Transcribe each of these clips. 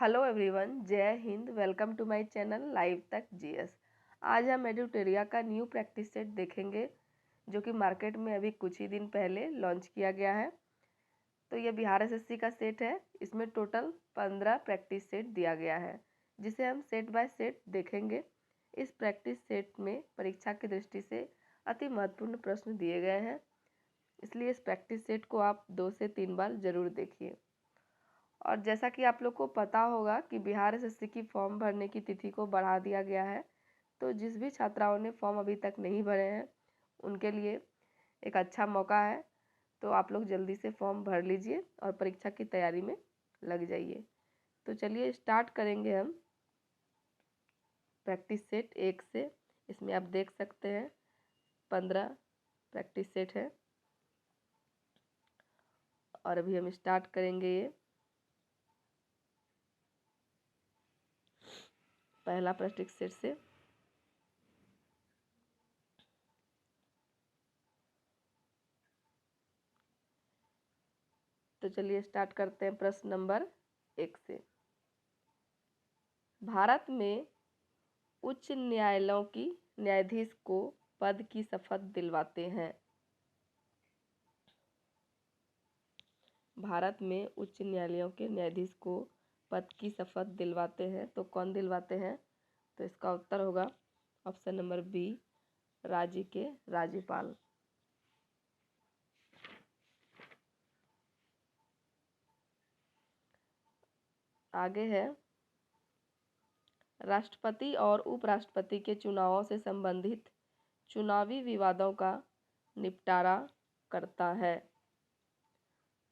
Hello everyone, जय हिंद। Welcome to my channel live तक जीएस। आज हम एडुटेरिया का न्यू प्रैक्टिस सेट देखेंगे जो कि मार्केट में अभी कुछ ही दिन पहले लॉन्च किया गया है। तो ये बिहार एसएससी का सेट है। इसमें टोटल 15 प्रैक्टिस सेट दिया गया है जिसे हम सेट बाय सेट देखेंगे। इस प्रैक्टिस सेट में परीक्षा की दृष्टि से अति महत्वपूर्ण प्रश्न दिए गए हैं, इसलिए इस प्रैक्टिस सेट को आप 2 से 3 बार ज़रूर देखिए। और जैसा कि आप लोग को पता होगा कि बिहार एसएससी की फॉर्म भरने की तिथि को बढ़ा दिया गया है, तो जिस भी छात्राओं ने फॉर्म अभी तक नहीं भरे हैं उनके लिए एक अच्छा मौका है। तो आप लोग जल्दी से फॉर्म भर लीजिए और परीक्षा की तैयारी में लग जाइए। तो चलिए स्टार्ट करेंगे हम प्रैक्टिस सेट 1 से। इसमें आप देख सकते हैं 15 प्रैक्टिस सेट है और अभी हम स्टार्ट करेंगे ये पहला प्रैक्टिस सेट से। तो चलिए स्टार्ट करते हैं प्रश्न नंबर 1 से। भारत में उच्च न्यायालयों की न्यायाधीश को पद की शपथ दिलवाते हैं। भारत में उच्च न्यायालयों के न्यायाधीश को पद की शपथ दिलवाते हैं, तो कौन दिलवाते हैं? तो इसका उत्तर होगा ऑप्शन नंबर बी, राज्य के राज्यपाल। आगे है, राष्ट्रपति और उपराष्ट्रपति के चुनावों से संबंधित चुनावी विवादों का निपटारा करता है।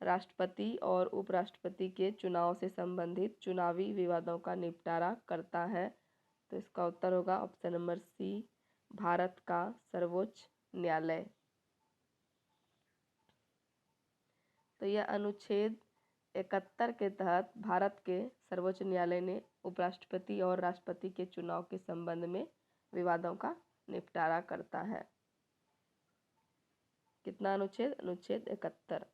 राष्ट्रपति और उपराष्ट्रपति के चुनाव से संबंधित चुनावी विवादों का निपटारा करता है। तो इसका उत्तर होगा ऑप्शन नंबर सी, भारत का सर्वोच्च न्यायालय। तो यह अनुच्छेद 71 के तहत भारत के सर्वोच्च न्यायालय ने उपराष्ट्रपति और राष्ट्रपति के चुनाव के संबंध में विवादों का निपटारा करता है। कितना अनुच्छेद? अनुच्छेद 71।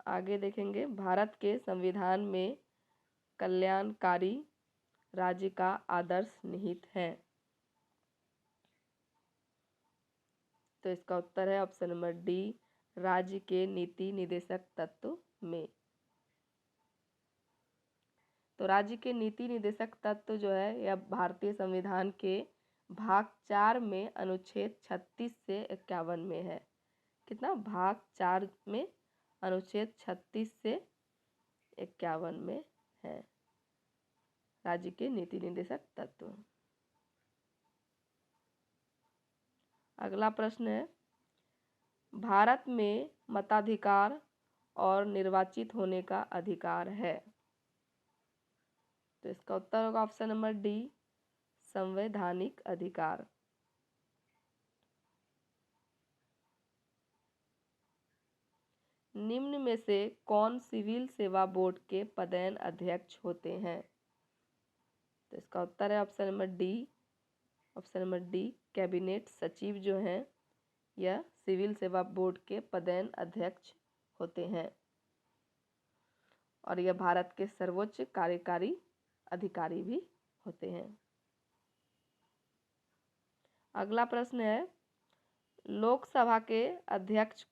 आगे देखेंगे, भारत के संविधान में कल्याणकारी राज्य का आदर्श निहित है। तो इसका उत्तर है ऑप्शन नंबर डी, राज्य के नीति निदेशक तत्व में। तो राज्य के नीति निदेशक तत्व जो है यह भारतीय संविधान के भाग 4 में अनुच्छेद 36 से 51 में है। कितना? भाग 4 में अनुच्छेद 36 से 51 में है राज्य के नीति निदेशक तत्व। अगला प्रश्न है, भारत में मताधिकार और निर्वाचित होने का अधिकार है। तो इसका उत्तर होगा ऑप्शन नंबर डी, संवैधानिक अधिकार। निम्न में से कौन सिविल सेवा बोर्ड के पदेन अध्यक्ष होते हैं? तो इसका उत्तर है option number D, option number D, cabinet सचिव जो हैं यह सिविल सेवा बोर्ड के पदेन अध्यक्ष होते हैं और यह भारत के सर्वोच्च कार्यकारी अधिकारी भी होते हैं। अगला प्रश्न है, लोकसभा के अध्यक्ष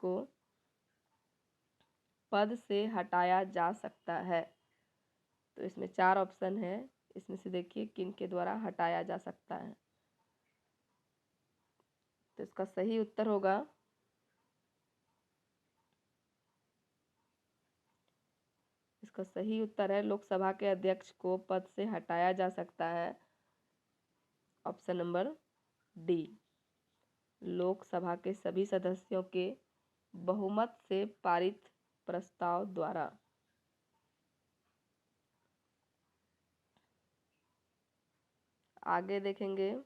को पद से हटाया जा सकता है। तो इसमें 4 ऑप्शन है, इसमें से देखिए किन के द्वारा हटाया जा सकता है। तो इसका सही उत्तर होगा लोकसभा के अध्यक्ष को पद से हटाया जा सकता है ऑप्शन नंबर डी, लोकसभा के सभी सदस्यों के बहुमत से पारित प्रस्ताव द्वारा। आगे देखेंगे,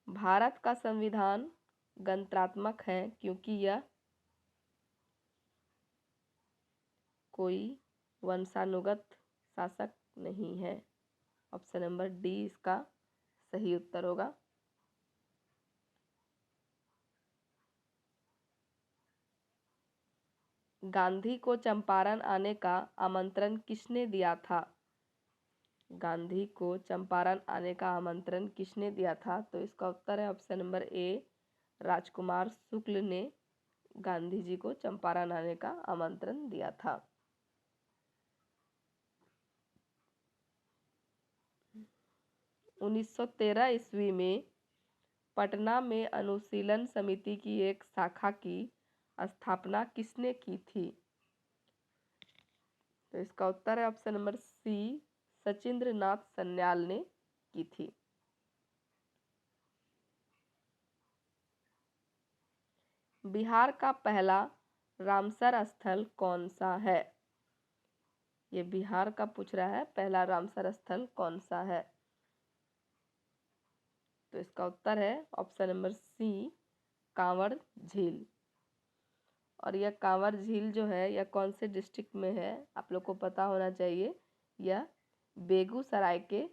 भारत का संविधान गणतंत्रात्मक है क्योंकि यह कोई वंशानुगत शासक नहीं है। ऑप्शन नंबर डी इसका सही उत्तर होगा। गांधी को चंपारण आने का आमंत्रण किसने दिया था? गांधी को चंपारण आने का आमंत्रण किसने दिया था? तो इसका उत्तर है ऑप्शन नंबर ए, राजकुमार शुक्ल ने गांधी जी को चंपारण आने का आमंत्रण दिया था। 1913 ईस्वी में पटना में अनुशीलन समिति की एक शाखा की स्थापना किसने की थी? तो इसका उत्तर है ऑप्शन नंबर सी, सचिंद्र नाथ सन्याल ने की थी। बिहार का पहला रामसर स्थल कौन सा है? ये बिहार का पूछ रहा है, पहला रामसर स्थल कौन सा है? तो इसका उत्तर है ऑप्शन नंबर सी, कांवड़ झील। और यह कांवड़ झील जो है यह कौन से डिस्ट्रिक्ट में है आप लोग को पता होना चाहिए। यह बेगूसराय के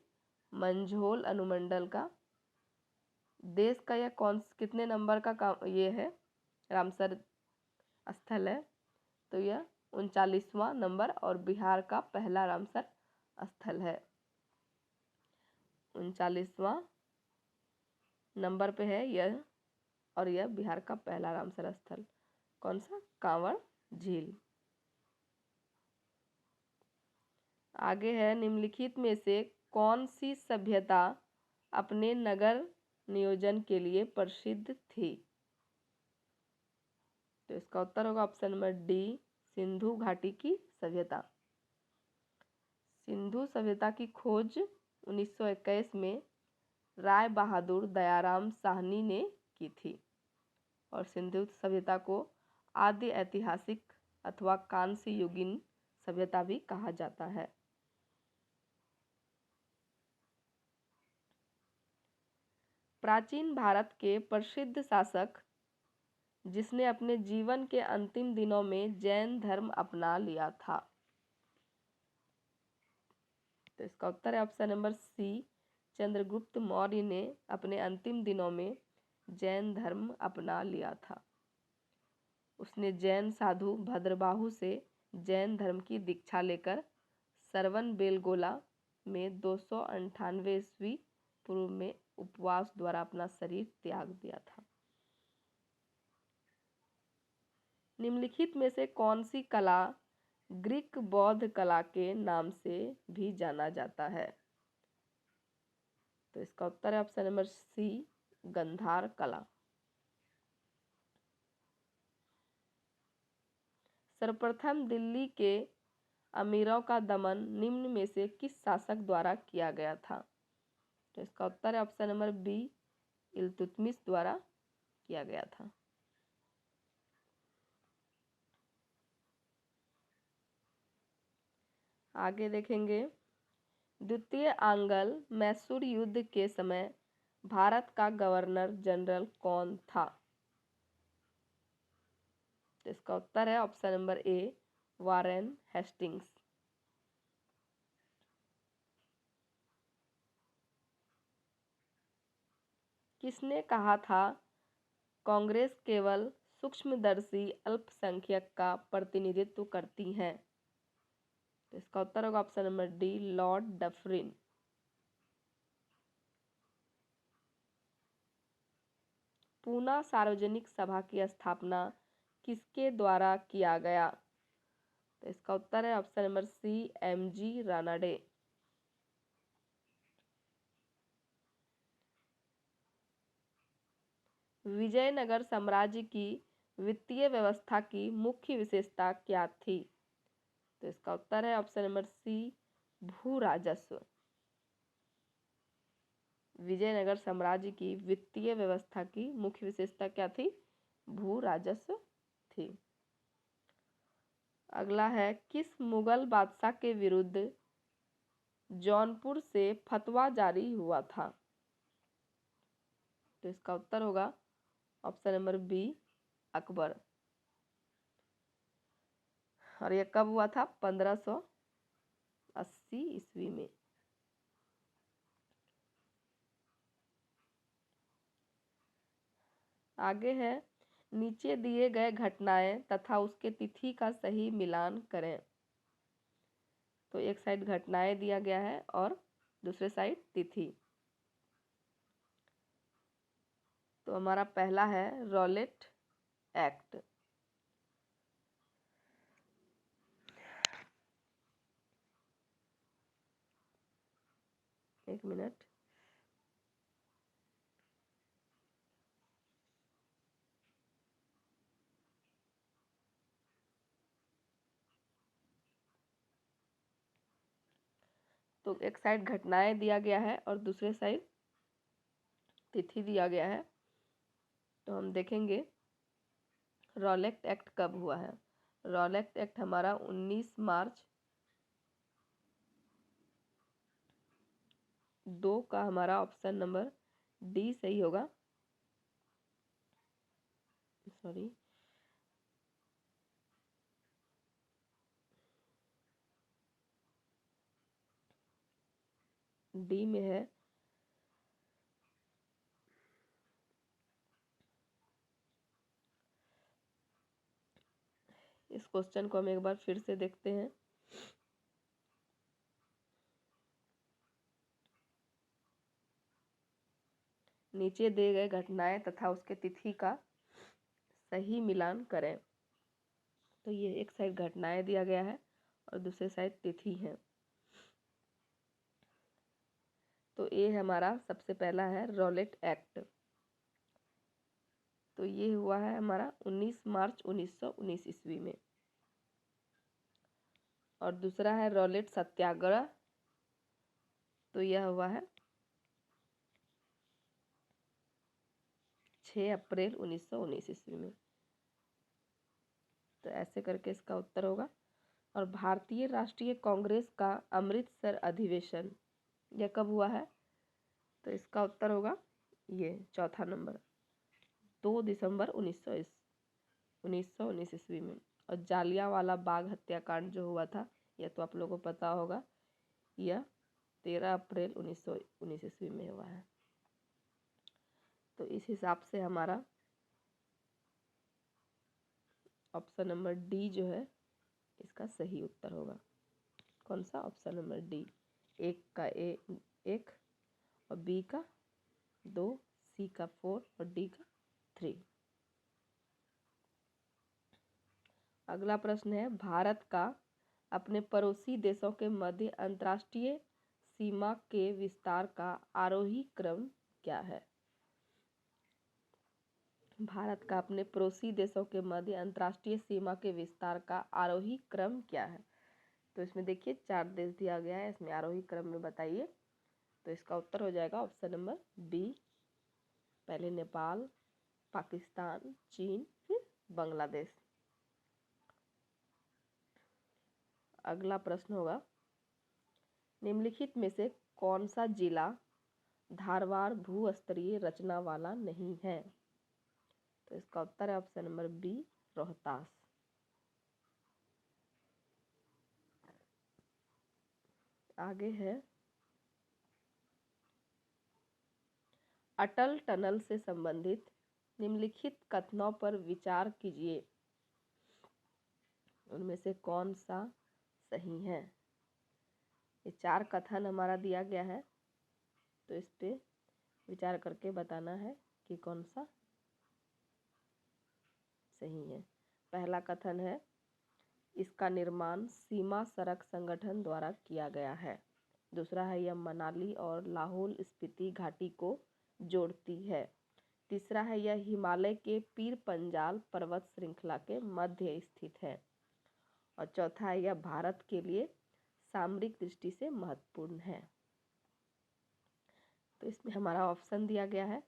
मंझोल अनुमंडल का, देश का यह कितने नंबर का ये है रामसर स्थल है? तो यह 39वां नंबर और बिहार का पहला रामसर स्थल है। 39वां नंबर पे है यह, और यह बिहार का पहला रामसर स्थल कौन सा? कांवड़ झील। आगे है, निम्नलिखित में से कौन सी सभ्यता अपने नगर नियोजन के लिए प्रसिद्ध थी? तो इसका उत्तर होगा ऑप्शन नंबर डी, सिंधु घाटी की सभ्यता। सिंधु सभ्यता की खोज 1921 में राय बहादुर दयाराम साहनी ने की थी। और सिंधु सभ्यता को आदि ऐतिहासिक अथवा कांस्य युगीन सभ्यता भी कहा जाता है। प्राचीन भारत के प्रसिद्ध शासक जिसने अपने जीवन के अंतिम दिनों में जैन धर्म अपना लिया था? तो इसका उत्तर है option number C, Chandragupta Maurya ने अपने अंतिम दिनों में जैन धर्म अपना लिया था। उसने जैन साधु भद्रबाहु से जैन धर्म की दीक्षा लेकर सरवन बेलगोला में 298 ईस्वी पूर्व में उपवास द्वारा अपना शरीर त्याग दिया था। निम्नलिखित में से कौन सी कला ग्रीक बौद्ध कला के नाम से भी जाना जाता है? तो इसका उत्तर है ऑप्शन नंबर सी, गंधार कला। सर्वप्रथम दिल्ली के अमीरों का दमन निम्न में से किस शासक द्वारा किया गया था? तो इसका उत्तर है ऑप्शन नंबर बी, इल्तुतमिश द्वारा किया गया था। आगे देखेंगे, द्वितीय आंग्ल मैसूर युद्ध के समय भारत का गवर्नर जनरल कौन था? तो इसका उत्तर है option number A, Warren Hastings. किसने कहा था कांग्रेस केवल सूक्ष्मदर्शी अल्पसंख्यक का प्रतिनिधित्व करती है? तो इसका उत्तर होगा option number D, Lord Dufferin. Poona सार्वजनिक सभा की स्थापना किसके द्वारा किया गया? तो इसका उत्तर है option number C, M G. Ranade. Vijayanagara साम्राज्य की वित्तीय व्यवस्था की मुख्य विशेषता क्या थी? तो इसका उत्तर है ऑप्शन नंबर सी, भू राजस्व। विजयनगर साम्राज्य की वित्तीय व्यवस्था की मुख्य विशेषता क्या थी? भू राजस्व थी। अगला है, किस मुगल बादशाह के विरुद्ध जौनपुर से फतवा जारी हुआ था? तो इसका उत्तर होगा ऑप्शन नंबर बी, अकबर। और यह कब हुआ था? 1580 ईस्वी में। आगे है, नीचे दिए गए घटनाएं तथा उसके तिथि का सही मिलान करें। तो एक साइड घटनाएं दिया गया है और दूसरे साइड तिथि। तो हमारा पहला है रॉलेट एक्ट। एक मिनट। तो एक साइड घटनाएं दिया गया है और दूसरे साइड तिथि दिया गया है। तो हम देखेंगे रॉलेट एक्ट कब हुआ है। रॉलेट एक्ट हमारा 19 मार्च 2 का हमारा ऑप्शन नंबर डी सही होगा। सॉरी, डी में है। इस क्वेश्चन को हम एक बार फिर से देखते हैं। नीचे दिए गए घटनाएं तथा उसके तिथि का सही मिलान करें। तो ये एक साइड घटनाएं दिया गया है और दूसरे साइड तिथि है। तो ये हमारा सबसे पहला है रॉलेट एक्ट। तो ये हुआ है हमारा 19 मार्च 1919 ईस्वी में। और दूसरा है रॉलेट सत्याग्रह। तो यह हुआ है 6 अप्रैल 1919 ईस्वी में। तो ऐसे करके इसका उत्तर होगा। और भारतीय राष्ट्रीय कांग्रेस का अमृतसर अधिवेशन यह कब हुआ है। तो इसका उत्तर होगा ये चौथा नंबर 2 दिसंबर 1919 ईस्वी में। और जालियांवाला बाग हत्याकांड जो हुआ था यह तो आप लोगों को पता होगा, यह 13 अप्रैल 1919 ईस्वी में हुआ है। तो इस हिसाब से हमारा ऑप्शन नंबर डी जो है इसका सही उत्तर होगा। कौन सा? Option number D. एक का एक और बी का 2, सी का 4 और डी का 3। अगला प्रश्न है, भारत का अपने पड़ोसी देशों के मध्य अंतर्राष्ट्रीय सीमा के विस्तार का आरोही क्रम क्या है। भारत का अपने पड़ोसी देशों के मध्य अंतर्राष्ट्रीय सीमा के विस्तार का आरोही क्रम क्या है। तो इसमें देखिए 4 देश दिया गया है, इसमें आरोही क्रम में बताइए। तो इसका उत्तर हो जाएगा ऑप्शन नंबर बी। पहले नेपाल, पाकिस्तान, चीन, फिर बांग्लादेश। अगला प्रश्न होगा, निम्नलिखित में से कौन सा जिला धारवाड़ भूस्तरीय रचना वाला नहीं है। तो इसका उत्तर है ऑप्शन नंबर बी, रोहतास। आगे है, अटल टनल से संबंधित निम्नलिखित कथनों पर विचार कीजिए। उनमें से कौन सा सही है। ये 4 कथन हमारा दिया गया है, तो इस पे विचार करके बताना है कि कौन सा सही है। पहला कथन है, इसका निर्माण सीमा सड़क संगठन द्वारा किया गया है। दूसरा है, यह मनाली और लाहौल स्पीति घाटी को जोड़ती है। तीसरा है, यह हिमालय के पीर पंजाल पर्वत श्रृंखला के मध्य स्थित है। और चौथा है, यह भारत के लिए सामरिक दृष्टि से महत्वपूर्ण है। तो इसमें हमारा ऑप्शन दिया गया है,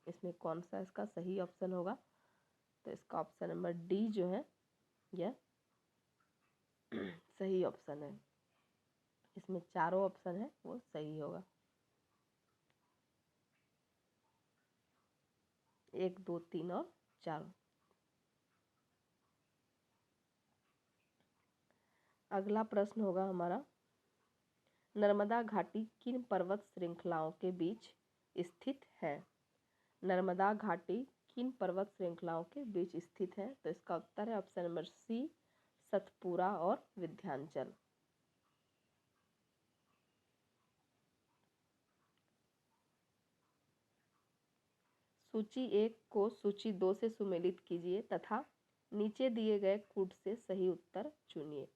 इसमें कौन सा इसका सही ऑप्शन होगा। तो इसका ऑप्शन नंबर डी जो है यह सही ऑप्शन है। इसमें चारों ऑप्शन है वो सही होगा। 1, 2, 3 और 4। अगला प्रश्न होगा हमारा, नर्मदा घाटी किन पर्वत श्रृंखलाओं के बीच स्थित है। नर्मदा घाटी किन पर्वत श्रृंखलाओं के बीच स्थित है? तो इसका उत्तर है ऑप्शन नंबर सी, सतपुरा और विंध्याचल। सूची 1 को सूची 2 से सुमेलित कीजिए तथा नीचे दिए गए कूट से सही उत्तर चुनिए।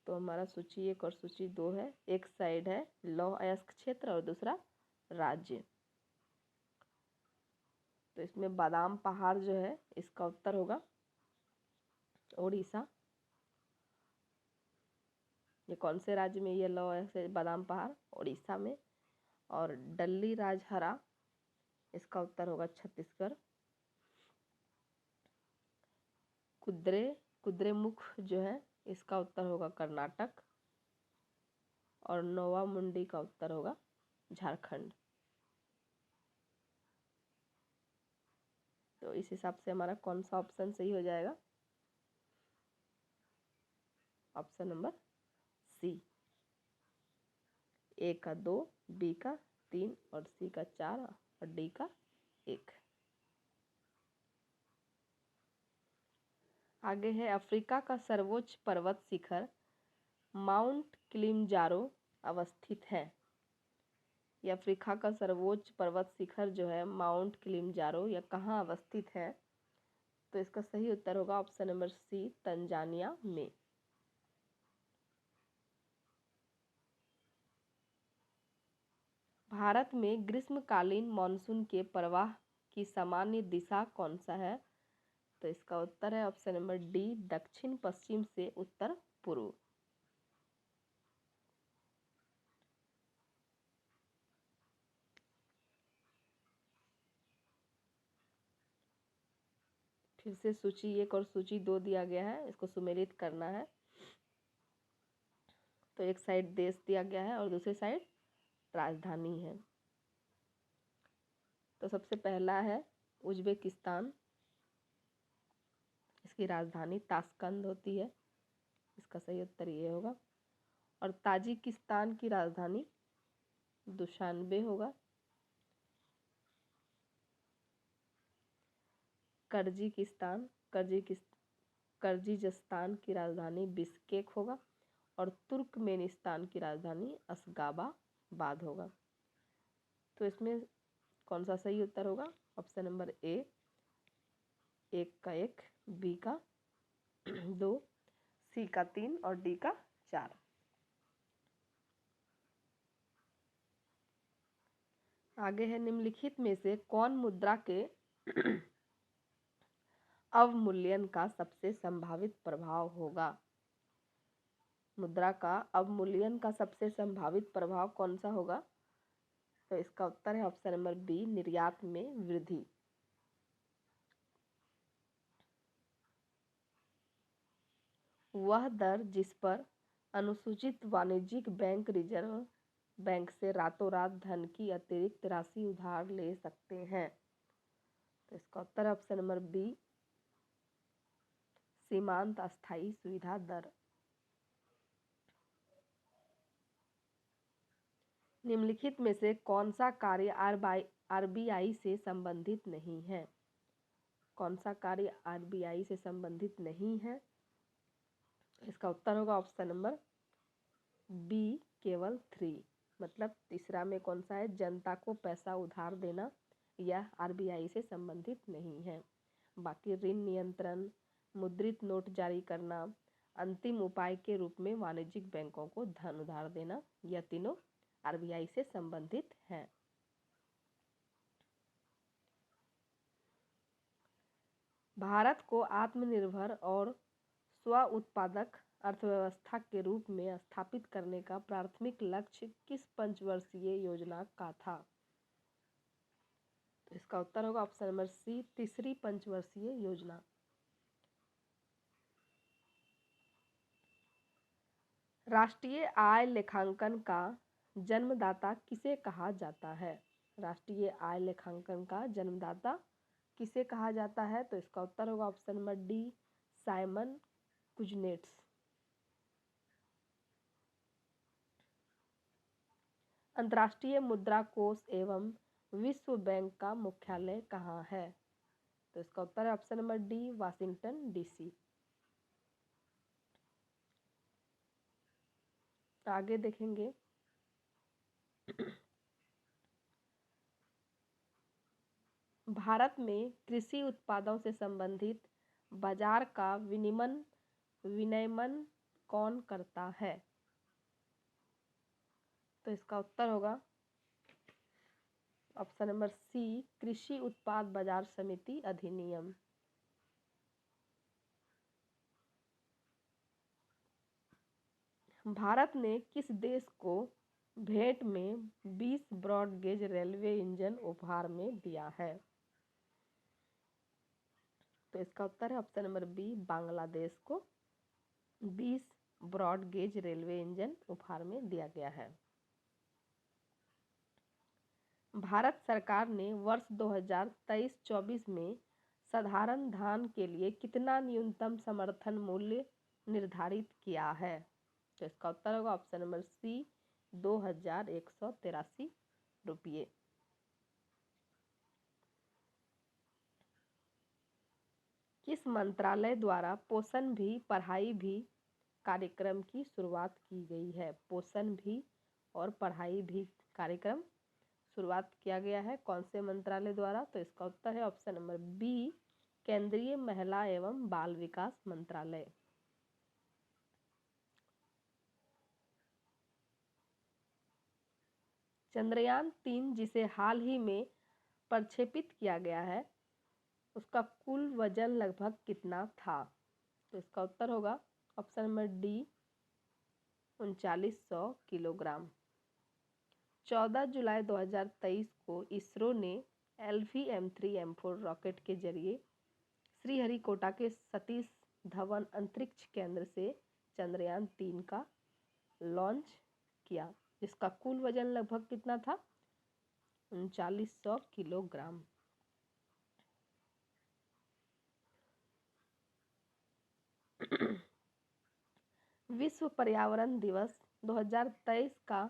तो हमारा सूची 1 और सूची 2 है। एक साइड है लौह अयस्क क्षेत्र और दूसरा राज्य। तो इसमें बादाम पहाड़ जो है इसका उत्तर होगा उड़ीसा। ये कौन से राज्य में ये लौह अयस्क बादाम पहाड़? उड़ीसा में। और डल्ली राजहरा इसका उत्तर होगा छत्तीसगढ़। कुद्रेमुख जो है इसका उत्तर होगा कर्नाटक। और नोवा मुंडी का उत्तर होगा झारखंड। तो इस हिसाब से हमारा कौन सा ऑप्शन सही हो जाएगा? ऑप्शन नंबर सी। ए का 2, बी का 3 और सी का 4 और डी का 1। आगे है अफ्रीका का सर्वोच्च पर्वत शिखर माउंट किलिमंजारो अवस्थित है। ये अफ्रीका का सर्वोच्च पर्वत शिखर जो है माउंट किलिमंजारो यह कहाँ अवस्थित है? तो इसका सही उत्तर होगा ऑप्शन नंबर सी, तंजानिया में। भारत में ग्रीष्मकालीन मानसून के प्रवाह की सामान्य दिशा कौन सा है? तो इसका उत्तर है ऑप्शन नंबर डी, दक्षिण पश्चिम से उत्तर पूर्व। फिर से सूची 1 और सूची 2 दिया गया है, इसको सुमेलित करना है। तो एक साइड देश दिया गया है और दूसरी साइड राजधानी है। तो सबसे पहला है उज्बेकिस्तान, इसकी राजधानी ताशकंद होती है, इसका सही उत्तर ये होगा। और ताजिकिस्तान की राजधानी दुशानबे होगा। कर्जिस्तान की राजधानी बिश्केक होगा। और तुर्कमेनिस्तान की राजधानी अशगाबाद होगा। तो इसमें कौन सा सही उत्तर होगा? ऑप्शन नंबर ए, 1 का 1, बी का 2, सी का 3 और डी का 4। आगे है निम्नलिखित में से कौन मुद्रा के अवमूल्यन का सबसे संभावित प्रभाव होगा? मुद्रा का अवमूल्यन का सबसे संभावित प्रभाव कौन सा होगा? तो इसका उत्तर है ऑप्शन नंबर बी, निर्यात में वृद्धि। वह दर जिस पर अनुसूचित वाणिज्यिक बैंक रिजर्व बैंक से रातों रात धन की अतिरिक्त राशि उधार ले सकते हैं। तो इसका उत्तर ऑप्शन नंबर बी, सीमांत अस्थायी सुविधा दर। निम्नलिखित में से कौन सा कार्य आरबीआई से संबंधित नहीं है? कौन सा कार्य आरबीआई से संबंधित नहीं है? इसका उत्तर होगा ऑप्शन नंबर बी, केवल 3। मतलब तीसरा में कौन सा है? जनता को पैसा उधार देना, यह आरबीआई से संबंधित नहीं है। बाकी ऋण नियंत्रण, मुद्रित नोट जारी करना, अंतिम उपाय के रूप में वाणिज्यिक बैंकों को धन उधार देना, यह तीनों आरबीआई से संबंधित हैं। भारत को आत्मनिर्भर और स्व उत्पादक अर्थव्यवस्था के रूप में स्थापित करने का प्राथमिक लक्ष्य किस पंचवर्षीय योजना का था? तो इसका उत्तर होगा ऑप्शन नंबर सी, तीसरी पंचवर्षीय योजना। राष्ट्रीय आय लेखांकन का जन्मदाता किसे कहा जाता है? राष्ट्रीय आय लेखांकन का जन्मदाता किसे कहा जाता है? तो इसका उत्तर होगा option number D, Simon Kuznets. अंतर्राष्ट्रीय मुद्रा कोष एवं विश्व बैंक का मुख्यालय कहाँ है? तो इसका उत्तर है option number D, Washington DC. आगे देखेंगे भारत में कृषि उत्पादों से संबंधित बाजार का विनियमन कौन करता है? तो इसका उत्तर होगा ऑप्शन नंबर सी, कृषि उत्पाद बाजार समिति अधिनियम। भारत ने किस देश को भेंट में 20 ब्रॉड गेज रेलवे इंजन उपहार में दिया है? तो इसका उत्तर है ऑप्शन नंबर बी, बांग्लादेश को 20 ब्रॉड गेज रेलवे इंजन उपहार में दिया गया है। भारत सरकार ने वर्ष 2023-24 में साधारण धान के लिए कितना न्यूनतम समर्थन मूल्य निर्धारित किया है? तो इसका उत्तर होगा ऑप्शन नंबर सी, 2183 रुपये। किस मंत्रालय द्वारा पोषण भी पढ़ाई भी कार्यक्रम की शुरुआत की गई है? पोषण भी और पढ़ाई भी कार्यक्रम शुरुआत किया गया है कौन से मंत्रालय द्वारा? तो इसका उत्तर है ऑप्शन नंबर बी, केंद्रीय महिला एवं बाल विकास मंत्रालय। चंद्रयान 3 जिसे हाल ही में प्रक्षेपित किया गया है, उसका कुल वजन लगभग कितना था? तो इसका उत्तर होगा ऑप्शन नंबर डी, 3900 किलोग्राम। 14 जुलाई 2023 को इसरो ने LV-M3M4 रॉकेट के जरिए श्रीहरिकोटा के सतीश धवन अंतरिक्ष केंद्र से चंद्रयान 3 का लॉन्च किया, जिसका कुल वजन लगभग कितना था? 3900 किलोग्राम। विश्व पर्यावरण दिवस 2023 का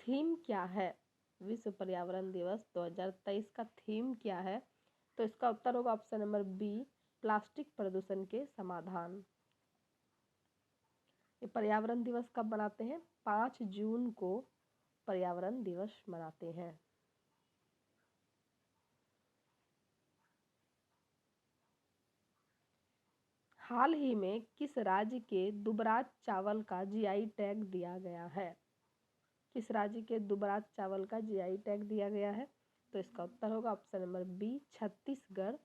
थीम क्या है? विश्व पर्यावरण दिवस 2023 का थीम क्या है? तो इसका उत्तर होगा ऑप्शन नंबर बी, प्लास्टिक प्रदूषण के समाधान। ये पर्यावरण दिवस कब मनाते हैं? 5 जून को पर्यावरण दिवस मनाते हैं। हाल ही में किस राज्य के दुबराज चावल का जीआई टैग दिया गया है? किस राज्य के दुबराज चावल का जीआई टैग दिया गया है? तो इसका उत्तर होगा ऑप्शन नंबर बी, छत्तीसगढ़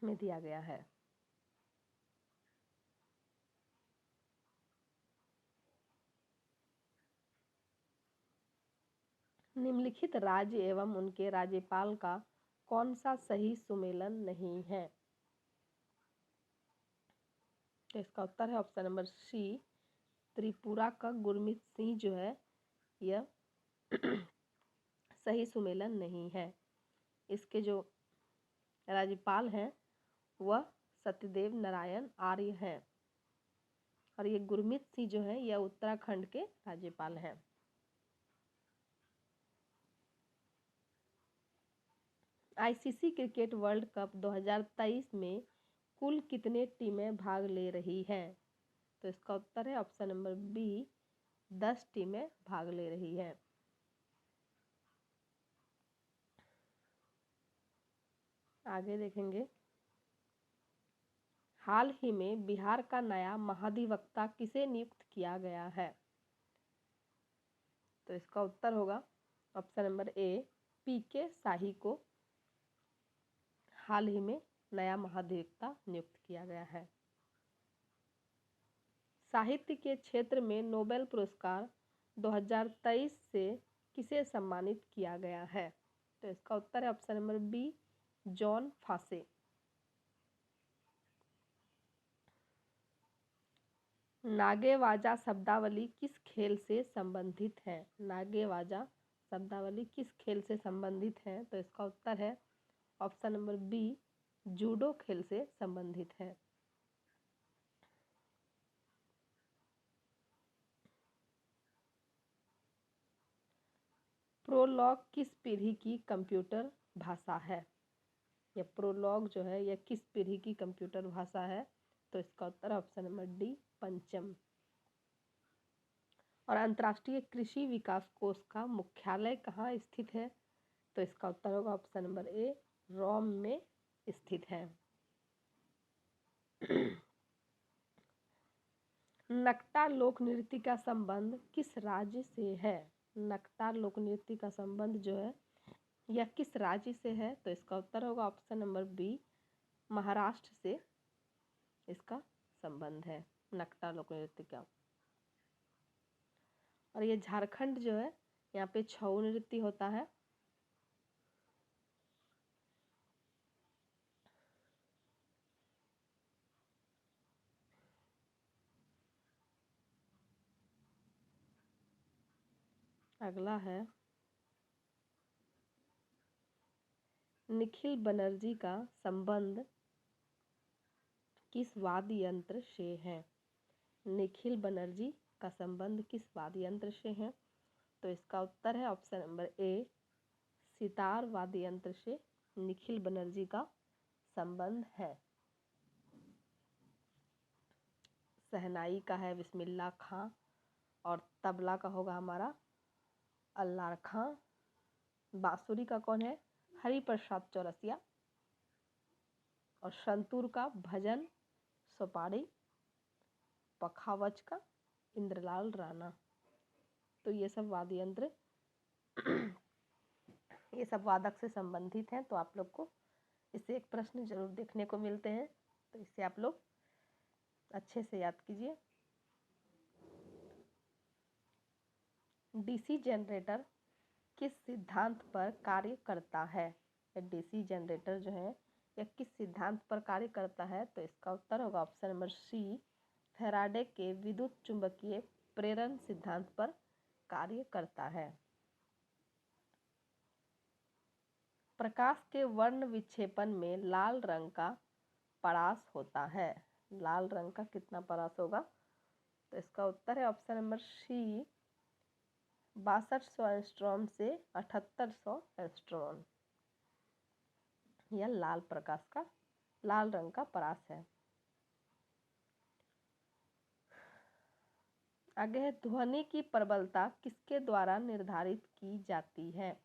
में दिया गया है। निम्नलिखित राज्य एवं उनके राज्यपाल का कौन सा सही सुमेलन नहीं है? तो इसका उत्तर है ऑप्शन नंबर सी, त्रिपुरा का गुरमीत सिंह जो है यह सही सुमेलन नहीं है। इसके जो राज्यपाल हैं वह सत्यदेव नारायण आर्य हैं और ये गुरमीत सिंह जो है यह उत्तराखंड के राज्यपाल हैं। आईसीसी क्रिकेट वर्ल्ड कप 2023 में कुल कितने टीमें भाग ले रही हैं? तो इसका उत्तर है ऑप्शन नंबर बी, 10 टीमें भाग ले रही हैं। आगे देखेंगे हाल ही में बिहार का नया महाधिवक्ता किसे नियुक्त किया गया है? तो इसका उत्तर होगा ऑप्शन नंबर ए, पीके शाही को हाल ही में नया महाधिवक्ता नियुक्त किया गया है। साहित्य के क्षेत्र में नोबेल पुरस्कार 2023 से किसे सम्मानित किया गया है? तो इसका उत्तर है ऑप्शन नंबर बी, जॉन फासे। नागेवाजा शब्दावली किस खेल से संबंधित है? नागेवाजा शब्दावली किस खेल से संबंधित है? तो इसका उत्तर है ऑप्शन नंबर बी, जूडो खेल से संबंधित है। प्रोलॉग किस पीढ़ी की कंप्यूटर भाषा है? यह प्रोलॉग जो है यह किस पीढ़ी की कंप्यूटर भाषा है? तो इसका उत्तर ऑप्शन नंबर डी, पंचम। और अंतर्राष्ट्रीय कृषि विकास कोष का मुख्यालय कहाँ स्थित है? तो इसका उत्तर होगा ऑप्शन नंबर ए, रोम में स्थित है। नकटा लोक नृत्य का संबंध किस राज्य से है? नकटा लोक नृत्य का संबंध जो है यह किस राज्य से है? तो इसका उत्तर होगा ऑप्शन नंबर बी, महाराष्ट्र से इसका संबंध है नकटा लोक नृत्य का। और ये झारखंड जो है यहाँ पे छऊ नृत्य होता है। अगला है निखिल बनर्जी का संबंध किस वाद्य यंत्र से है? निखिल बनर्जी का संबंध किस वाद्य यंत्र से है? तो इसका उत्तर है ऑप्शन नंबर ए, सितार वाद्य यंत्र से निखिल बनर्जी का संबंध है। शहनाई का है बिस्मिल्लाह खां और तबला का होगा हमारा अल्लार खां। बांसुरी का कौन है? हरिप्रसाद चौरसिया। और संतूर का भजन सोपारी। पखावज का इंद्रलाल राणा। तो ये सब वाद्य यंत्र ये सब वादक से संबंधित हैं। तो आप लोग को इससे एक प्रश्न जरूर देखने को मिलते हैं, तो इससे आप लोग अच्छे से याद कीजिए। डीसी जनरेटर किस सिद्धांत पर कार्य करता है? डीसी जनरेटर जो है यह किस सिद्धांत पर कार्य करता है? तो इसका उत्तर होगा ऑप्शन नंबर सी, फैराडे के विद्युत चुंबकीय प्रेरण सिद्धांत पर कार्य करता है। प्रकाश के वर्ण विक्षेपण में लाल रंग का परास होता है। लाल रंग का कितना परास होगा? तो इसका उत्तर है ऑप्शन नंबर सी, 6200 एंगस्ट्रॉम से 7800 एंगस्ट्रॉम। यह लाल रंग का परास है। आगे है ध्वनि की प्रबलता किसके द्वारा निर्धारित की जाती है?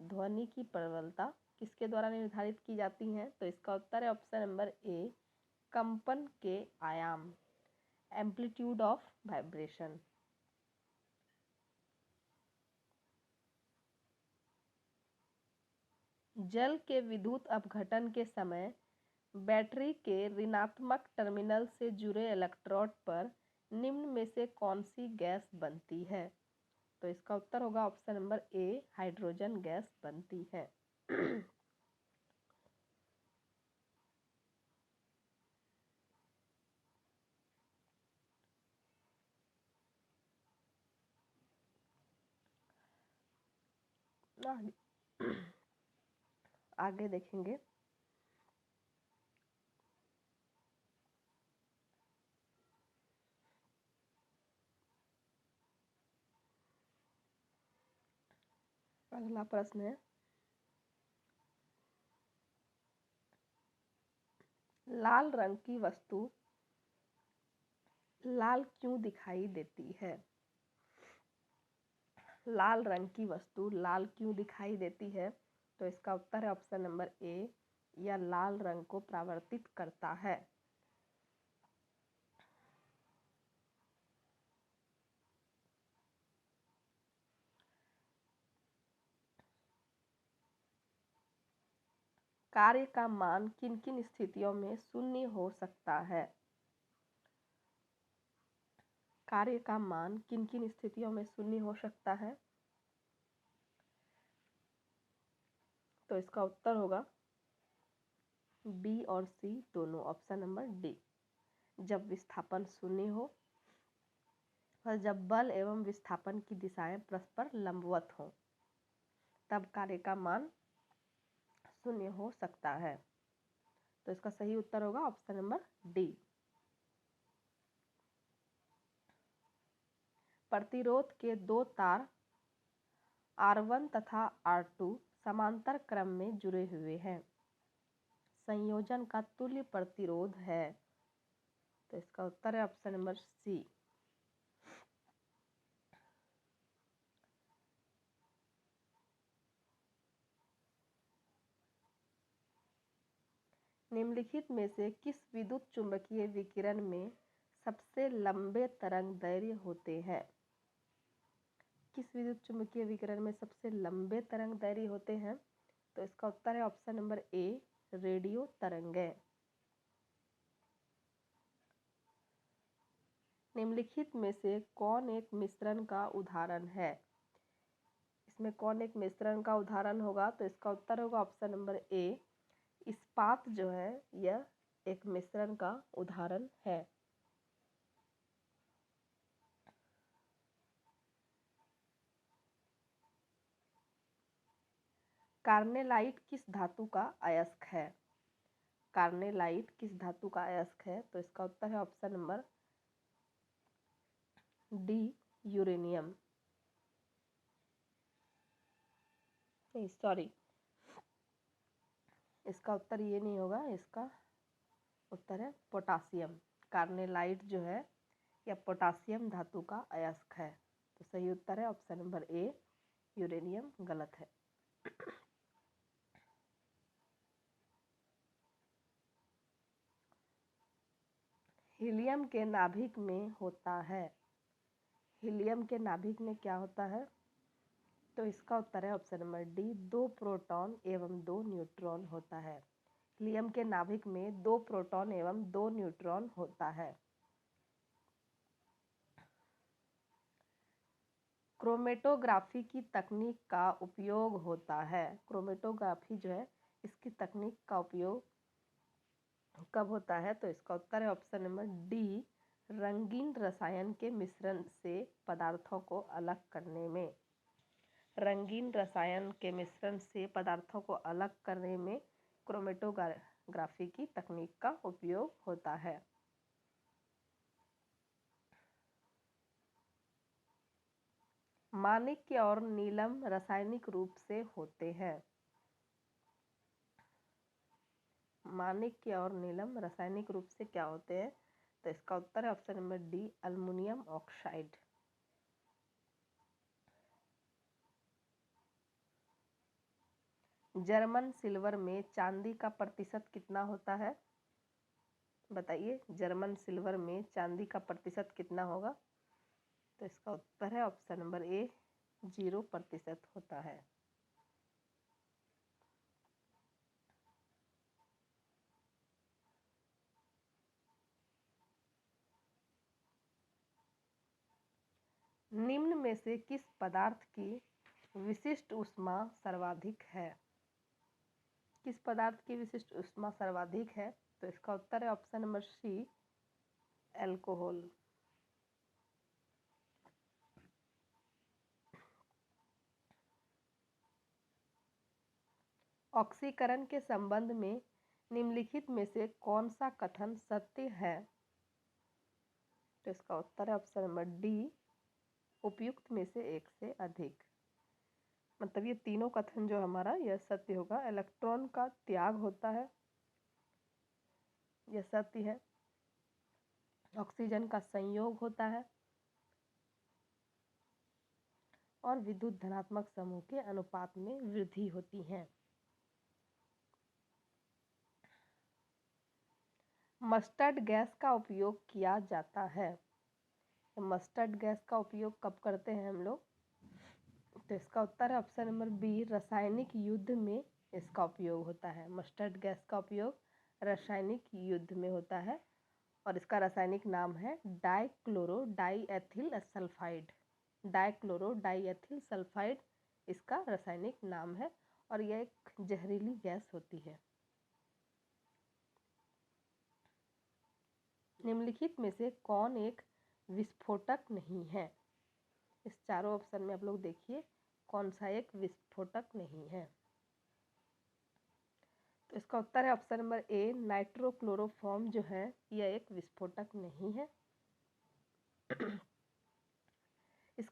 ध्वनि की प्रबलता किसके द्वारा निर्धारित की जाती है? तो इसका उत्तर है ऑप्शन नंबर ए, कंपन के आयाम, एम्पलीट्यूड ऑफ वाइब्रेशन। जल के विद्युत अपघटन के समय बैटरी के ऋणात्मक टर्मिनल से जुड़े इलेक्ट्रोड पर निम्न में से कौन सी गैस बनती है? तो इसका उत्तर होगा option number A, hydrogen gas बनती है। आगे देखेंगे अगला प्रश्न है लाल रंग की वस्तु लाल क्यों दिखाई देती है? लाल रंग की वस्तु लाल क्यों दिखाई देती है? तो इसका उत्तर है ऑप्शन नंबर ए, यह लाल रंग को परावर्तित करता है। कार्य का मान किन किन स्थितियों में शून्य हो सकता है? कार्य का मान किन किन स्थितियों में शून्य हो सकता है? तो इसका उत्तर होगा बी और सी दोनों, ऑप्शन नंबर डी। जब विस्थापन शून्य हो और जब बल एवं विस्थापन की दिशाएं परस्पर लंबवत हों, तब कार्य का मान शून्य हो सकता है। तो इसका सही उत्तर होगा ऑप्शन नंबर डी। प्रतिरोध के दो तार R1 तथा R2 समांतर क्रम में जुड़े हुए हैं। संयोजन का तुल्य प्रतिरोध है। तो इसका उत्तर है ऑप्शन नंबर सी। निम्नलिखित में से किस विद्युत चुंबकीय विकिरण में सबसे लंबे तरंग दैर्घ्य होते हैं? किस विद्युत चुंबकीय विकिरण में सबसे लंबे तरंग दैर्घ्य होते हैं? तो इसका उत्तर है ऑप्शन नंबर ए, रेडियो तरंगें। निम्नलिखित में से कौन एक मिश्रण का उदाहरण है? इसमें कौन एक मिश्रण का उदाहरण होगा? तो इसका उत्तर होगा ऑप्शन नंबर ए, इस्पात जो है यह एक मिश्रण का उदाहरण है। कार्नेलाइट किस धातु का अयस्क है? कार्नेलाइट किस धातु का अयस्क है? तो इसका उत्तर है option number D, uranium. Sorry, इसका उत्तर ये नहीं होगा, इसका उत्तर है पोटासियम। कार्नेलाइट जो है यह पोटासियम धातु का अयस्क है। तो सही उत्तर है ऑप्शन नंबर ए, यूरेनियम गलत है। हीलियम के नाभिक में होता है। हीलियम के नाभिक में क्या होता है? तो इसका उत्तर है ऑप्शन नंबर डी, 2 प्रोटॉन एवं 2 न्यूट्रॉन होता है। हीलियम के नाभिक में 2 प्रोटॉन एवं 2 न्यूट्रॉन होता है। क्रोमेटोग्राफी की तकनीक का उपयोग होता है। क्रोमेटोग्राफी जो है इसकी तकनीक का उपयोग कब होता है? तो इसका उत्तर है ऑप्शन नंबर डी, रंगीन रसायन के मिश्रण से पदार्थों को अलग करने में। रंगीन रसायन के मिश्रण से पदार्थों को अलग करने में क्रोमेटोग्राफी की तकनीक का उपयोग होता है। माणिक्य और नीलम रासायनिक रूप से होते हैं। माणिक्य और नीलम रासायनिक रूप से क्या होते हैं? तो इसका उत्तर है option number D, aluminium oxide. German silver में चांदी का प्रतिशत कितना होता है? बताइए, जर्मन सिल्वर में चांदी का प्रतिशत कितना होगा? तो इसका उत्तर है ऑप्शन नंबर ए, 0% होता है। निम्न में से किस पदार्थ की विशिष्ट ऊष्मा सर्वाधिक है? किस पदार्थ की विशिष्ट ऊष्मा सर्वाधिक है? तो इसका उत्तर है ऑप्शन नंबर सी, अल्कोहल। ऑक्सीकरण के संबंध में निम्नलिखित में से कौन सा कथन सत्य है? तो इसका उत्तर है ऑप्शन नंबर डी, उपयुक्त में से एक से अधिक। मतलब ये तीनों कथन जो हमारा यह सत्य होगा। इलेक्ट्रॉन का त्याग होता है, यह सत्य है। ऑक्सीजन का संयोग होता है और विद्युत धनात्मक समूह के अनुपात में वृद्धि होती है। मस्टर्ड गैस का उपयोग किया जाता है। मस्टर्ड गैस का उपयोग कब करते हैं हम लोग? तो इसका उत्तर है ऑप्शन नंबर बी, रासायनिक युद्ध में इसका उपयोग होता है। मस्टर्ड गैस का उपयोग रासायनिक युद्ध में होता है और इसका रासायनिक नाम है dichloro diethyl sulphide. Dichloro diethyl sulphide इसका रासायनिक नाम है और यह एक जहरीली गैस होती है। निम्नलिखित में से कौन एक विस्फोटक नहीं है? इस चारों ऑप्शन में आप लोग देखिए कौन सा एक विस्फोटक नहीं है। तो इसका उत्तर है ऑप्शन नंबर ए, नाइट्रोक्लोरोफॉर्म जो है यह एक विस्फोटक नहीं है।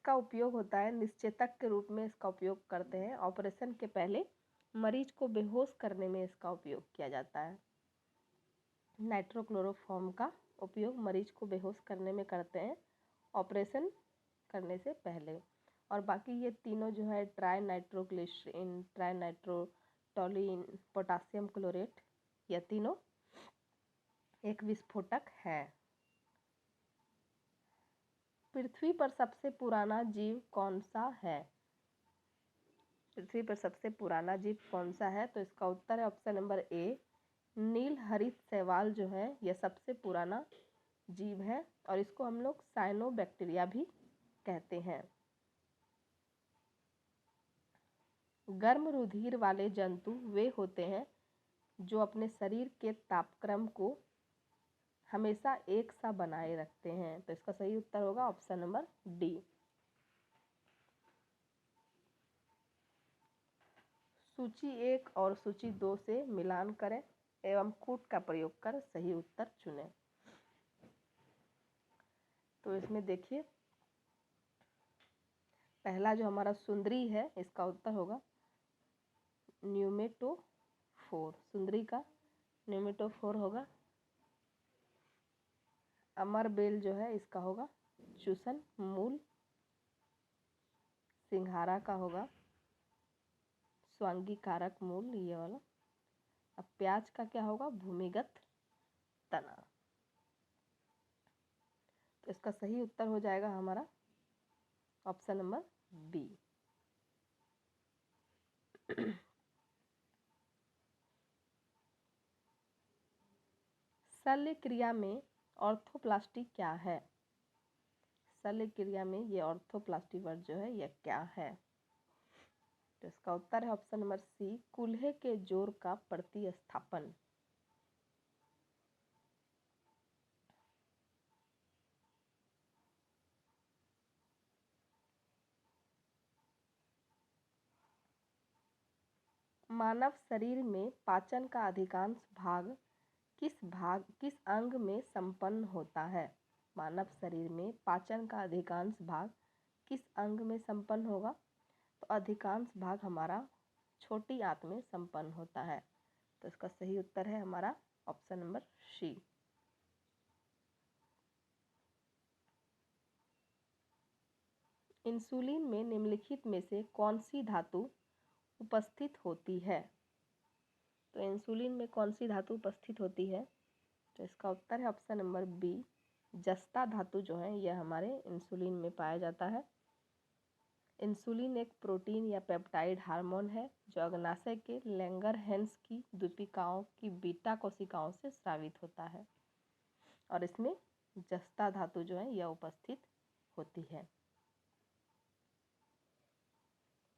इसका उपयोग होता है निश्चेतक के रूप में, इसका उपयोग करते हैं। ऑपरेशन के पहले मरीज को बेहोश करने में इसका उपयोग किया जाता है। नाइट्रोक्लोरोफॉर्म का उपयोग मरीज को बेहोश करने में करते हैं ऑपरेशन करने से पहले। और बाकी ये तीनों जो है tri nitroglycerin, tri nitrotoluene, potassium chlorate, यह तीनों एक विस्फोटक है। पृथ्वी पर सबसे पुराना जीव कौन सा है? पृथ्वी पर सबसे पुराना जीव कौन सा है? तो इसका उत्तर है ऑप्शन नंबर ए, नील हरित शैवाल जो है यह सबसे पुराना जीव है और इसको हम लोग साइनोबैक्टीरिया भी कहते हैं। गर्म रुधिर वाले जंतु वे होते हैं जो अपने शरीर के तापक्रम को हमेशा एक सा बनाए रखते हैं। तो इसका सही उत्तर होगा ऑप्शन नंबर डी। सूची 1 और सूची 2 से मिलान करें एवं कूट का प्रयोग कर सही उत्तर चुनें। तो इसमें देखिए पहला जो हमारा सुंदरी है इसका उत्तर होगा न्यूमेटोफोर। सुंदरी का न्यूमेटोफोर होगा। अमरबेल जो है इसका होगा चूसन मूल। सिंघारा का होगा स्वांगी कारक मूल, ये वाला। अब प्याज का क्या होगा? भूमिगत तना। तो इसका सही उत्तर हो जाएगा हमारा ऑप्शन नंबर बी। शल्य क्रिया में ऑर्थोप्लास्टी क्या है? शल्य क्रिया में ये ऑर्थोप्लास्टी वर्ड जो है यह क्या है? तो इसका उत्तर है ऑप्शन नंबर सी, कूल्हे के जोड़ का प्रतिस्थापन। मानव शरीर में पाचन का अधिकांश भाग किस अंग में संपन्न होता है? मानव शरीर में पाचन का अधिकांश भाग किस अंग में संपन्न होगा? तो अधिकांश भाग हमारा छोटी आंत में संपन्न होता है। तो इसका सही उत्तर है हमारा ऑप्शन नंबर सी। इंसुलिन में निम्नलिखित में से कौन सी धातु उपस्थित होती है? तो इंसुलिन में कौन सी धातु उपस्थित होती है? तो इसका उत्तर है ऑप्शन नंबर बी, जस्ता धातु जो है यह हमारे इंसुलिन में पाया जाता है। इंसुलिन एक प्रोटीन या पेप्टाइड हार्मोन है जो अग्नाशय के लैंगरहैंस की द्वीपिकाओं की बीटा कोशिकाओं से स्रावित होता है और इसमें जस्ता धातु जो है यह उपस्थित होती है।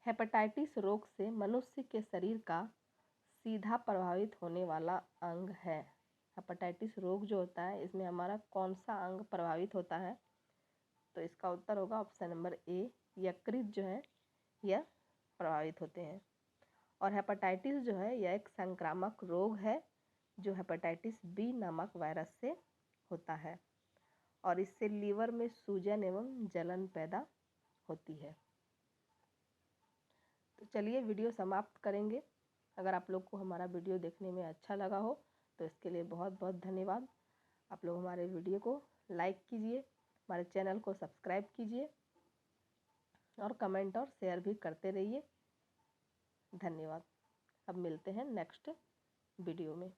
हेपेटाइटिस रोग से मनुष्य के शरीर का सीधा प्रभावित होने वाला अंग है। हेपेटाइटिस रोग जो होता है इसमें हमारा कौन सा अंग प्रभावित होता है? तो इसका उत्तर होगा ऑप्शन नंबर ए, यकृत जो है यह प्रभावित होते हैं। और हेपेटाइटिस जो है यह एक संक्रामक रोग है जो हेपेटाइटिस बी नामक वायरस से होता है और इससे लीवर में सूजन एवं जलन पैदा होती है। तो चलिए वीडियो समाप्त करेंगे। अगर आप लोग को हमारा वीडियो देखने में अच्छा लगा हो तो इसके लिए बहुत बहुत धन्यवाद। आप लोग हमारे वीडियो को लाइक कीजिए, हमारे चैनल को सब्सक्राइब कीजिए और कमेंट और शेयर भी करते रहिए। धन्यवाद। अब मिलते हैं नेक्स्ट वीडियो में।